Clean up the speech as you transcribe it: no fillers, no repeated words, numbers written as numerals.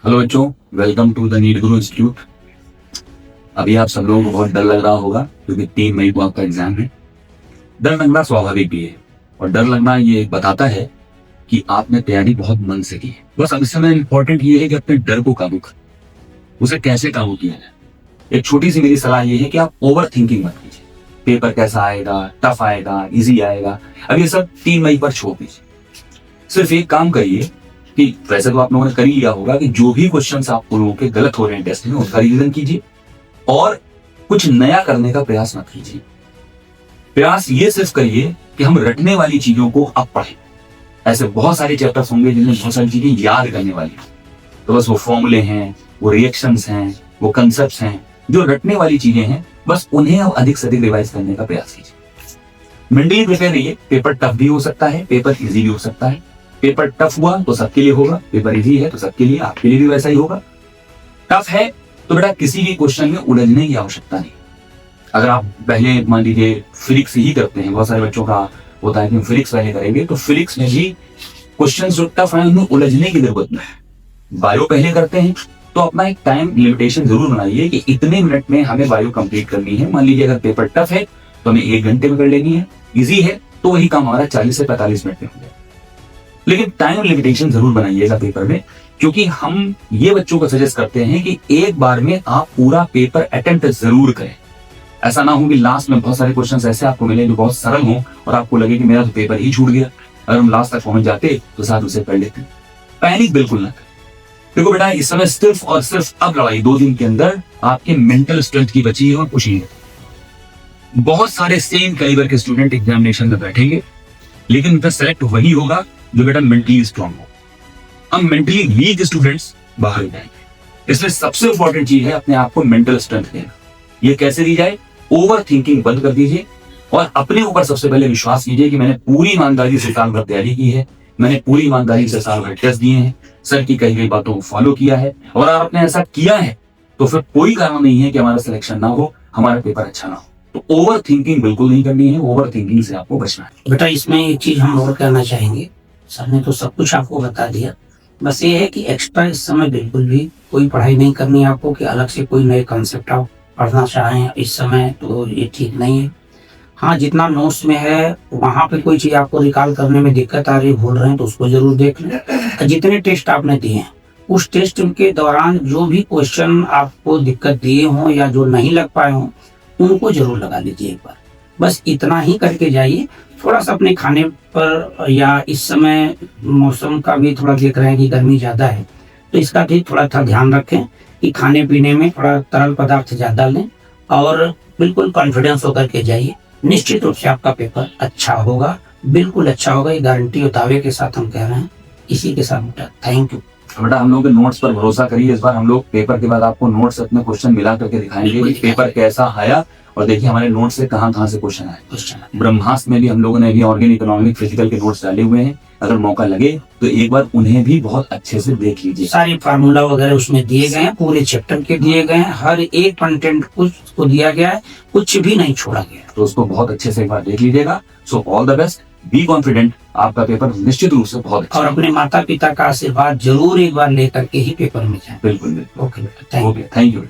Hello बच्चों, welcome to the NEET Guru institute. अभी आप सब लोगों को बहुत डर लग रहा होगा क्योंकि 3 मई को आपका एग्जाम है। डर लगना स्वाभाविक भी है और डर लगना ये बताता है कि आपने तैयारी बहुत मन से की है। बस अब इस समय इम्पोर्टेंट ये है कि अपने डर को काबू कर, उसे कैसे काबू किया जाए। एक छोटी सी मेरी सलाह ये है कि आप ओवर थिंकिंग मत कीजिए। पेपर कैसा आएगा, टफ आएगा, इजी आएगा, अब ये सब 3 मई पर छोड़ दीजिए। सिर्फ एक काम करिए कि वैसे तो आप लोगों ने कर ही लिया होगा कि जो भी क्वेश्चंस आप लोगों के गलत हो रहे हैं टेस्ट में उसका रिवीजन कीजिए और कुछ नया करने का प्रयास मत कीजिए। प्रयास ये सिर्फ करिए कि हम रटने वाली चीजों को अब पढ़ें। ऐसे बहुत सारे चैप्टर्स होंगे जिनमें बहुत सारी चीजें याद करने वाली हैं, तो बस वो फॉर्मूले हैं, वो रिएक्शंस हैं, वो कंसेप्ट्स हैं, जो रटने वाली चीजें हैं, बस उन्हें अब अधिक से अधिक रिवाइज करने का प्रयास कीजिए। मेंटली प्रिपेयर रहिए। पेपर टफ भी हो सकता है, पेपर इजी भी हो सकता है। पेपर टफ हुआ तो सबके लिए होगा, पेपर इजी है तो सबके लिए, आपके लिए भी वैसा ही होगा। टफ है तो बेटा किसी भी क्वेश्चन में उलझने की आवश्यकता नहीं। अगर आप पहले मान लीजिए फिजिक्स ही करते हैं, बहुत सारे बच्चों का होता है कि हम फिजिक्स पहले करेंगे, तो फिजिक्स में भी क्वेश्चन जो टफ है उनमें उलझने की जरूरत नहीं है। बायो पहले करते हैं तो अपना एक टाइम लिमिटेशन जरूर बनाइए कि इतने मिनट में हमें बायो कंप्लीट करनी है। मान लीजिए अगर पेपर टफ है तो हमें 1 घंटे में कर लेनी है, इजी है तो वही काम हमारा 40 से 45 मिनट में हो जाए। लेकिन टाइम लिमिटेशन जरूर बनाइएगा पेपर में, क्योंकि हम ये बच्चों को सजेस्ट करते हैं कि एक बार में आप पूरा पेपर अटेम्प्ट जरूर करें। ऐसा ना हो कि लास्ट में बहुत सारे क्वेश्चंस ऐसे आपको मिले जो बहुत सरल हों और आपको लगे कि मेरा तो पेपर ही छूट गया। अगर हम लास्ट तक पहुंच जाते तो साथ उसे पढ़ लेते। पैनिक बिल्कुल ना करें। देखो बेटा, इस समय सिर्फ और सिर्फ अब लड़ाई 2 दिन के अंदर आपके मेंटल स्ट्रेंथ की बची है और कुछ नहीं है। बहुत सारे सेम कैलिबर के स्टूडेंट एग्जामिनेशन में बैठेंगे, लेकिन उनका सेलेक्ट वही होगा जो बेटा मेंटली स्ट्रांग हो। अब मेंटली वीक स्टूडेंट्स बाहर जाएंगे। इसलिए सबसे इंपॉर्टेंट चीज है अपने आप को मेंटल स्ट्रेंथ देना। ये कैसे दी जाए? ओवर थिंकिंग बंद कर दीजिए और अपने ऊपर सबसे पहले विश्वास कीजिए कि मैंने पूरी ईमानदारी से साल भर तैयारी की है, मैंने पूरी ईमानदारी से साल भर टेस्ट दिए हैं, सर की कही गई बातों को फॉलो किया है, और अगर आपने ऐसा किया है तो फिर कोई कारण नहीं है कि हमारा सिलेक्शन ना हो, हमारा पेपर अच्छा ना हो। तो ओवर थिंकिंग बिल्कुल नहीं करनी है, ओवर थिंकिंग से आपको बचना है। बेटा इसमें एक चीज हम और करना चाहेंगे, सर ने तो सब कुछ आपको बता दिया, बस ये है कि एक्स्ट्रा इस समय बिल्कुल भी कोई पढ़ाई नहीं करनी है आपको कि अलग से कोई नए कॉन्सेप्ट आप पढ़ना चाहें इस समय, तो ये ठीक नहीं है। हाँ, जितना नोट्स में है वहाँ पे कोई चीज आपको रिकॉल करने में दिक्कत आ रही, भूल रहे हैं, तो उसको जरूर देख लें। जितने टेस्ट आपने दिए हैं उस टेस्ट के दौरान जो भी क्वेश्चन आपको दिक्कत दिए हों या जो नहीं लग पाए हों उनको जरूर लगा लीजिए एक बार। बस इतना ही करके जाइए। थोड़ा सा अपने खाने पर, या इस समय मौसम का भी थोड़ा देख रहे हैं कि गर्मी ज़्यादा है, तो इसका भी थोड़ा सा ध्यान रखें कि खाने पीने में थोड़ा तरल पदार्थ ज़्यादा लें और बिल्कुल कॉन्फिडेंस होकर के जाइए। निश्चित रूप से आपका पेपर अच्छा होगा, बिल्कुल अच्छा होगा, ये गारंटी और दावे के साथ हम कह रहे हैं। इसी के साथ बेटा थैंक यू। बेटा हम लोग के नोट्स पर भरोसा करिए। इस बार हम लोग पेपर के बाद आपको नोट्स अपने क्वेश्चन मिला करके दिखाएंगे कि पेपर कैसा आया, और देखिए हमारे नोट्स से कहाँ से क्वेश्चन आए। ब्रह्मास्त्र में भी हम लोगों ने अभी ऑर्गेनिक, इकोनॉमिक, फिजिकल के नोट्स डाले हुए हैं। अगर मौका लगे तो एक बार उन्हें भी बहुत अच्छे से देख लीजिए। सारे फार्मूला वगैरह उसमें दिए गए हैं, पूरे चैप्टर के दिए गए हैं, हर एक कंटेंट को दिया गया है, कुछ भी नहीं छोड़ा गया, तो उसको बहुत अच्छे से एक बार देख लीजिएगा। So all the best, be confident, आपका पेपर निश्चित रूप से बहुत अच्छा। और अपने माता पिता का आशीर्वाद जरूर एक बार लेकर के ही पेपर में जाए। बिल्कुल बिल्कुल। ओके बेटा, थैंक यू। Thank you.